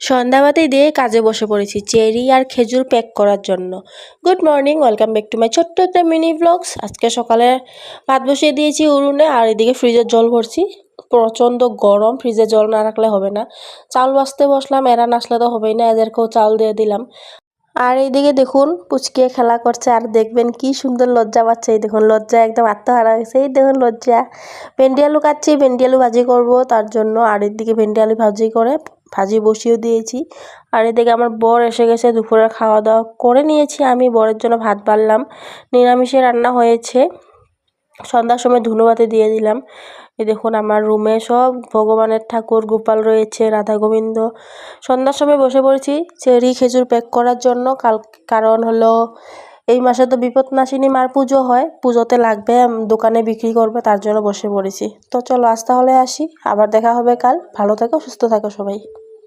সন্ধ্যাবাতি দিয়ে কাজে বসে পড়েছি চেরি আর খেজুর প্যাক করার জন্য। Good morning, welcome back to my ছোট্ট একটা মিনি ব্লগস। আজকে সকালে ভাত বসিয়ে দিয়েছি উনুনে, আর এদিকে ফ্রিজের জল ভরছি। প্রচণ্ড গরম, ফ্রিজে জল না রাখলে হবে না। চাল বাছতে বসলাম, এরা না আসলে তো হবেই না, এদেরকেও চাল দিয়ে দিলাম। আর এইদিকে দেখুন পুচকে খেলা করছে, আর দেখবেন কি সুন্দর লজ্জা পাচ্ছে। এই দেখুন লজ্জা একদম আত্মহারা হয়েছে। এই দেখুন লজ্জা। ভেন্ডি আলু কাটছি, ভেন্ডি আলু ভাজি করব তার জন্য। আর এদিকে ভেন্ডি আলু ভাজি বসিয়ে দিয়েছি। আর এদিকে আমার বর এসে গেছে, দুপুরে খাওয়া দাওয়া করে নিয়েছি। আমি বরের জন্য ভাত বাড়লাম, নিরামিষে রান্না হয়েছে। সন্ধ্যার সময় ধুনুবাতি দিয়ে দিলাম। এই দেখুন আমার রুমে সব ভগবানের ঠাকুর গোপাল রয়েছে, রাধা গোবিন্দ। সন্ধ্যার সময় বসে পড়েছি চেরি খেজুর প্যাক করার জন্য। কারণ হলো এই মাসে তো বিপদনাশিনী মার পুজো হয়, পুজোতে লাগবে, দোকানে বিক্রি করবে, তার জন্য বসে পড়েছি। তো চলো আজ তাহলে আসি, আবার দেখা হবে কাল। ভালো থেকো, সুস্থ থাকো সবাই।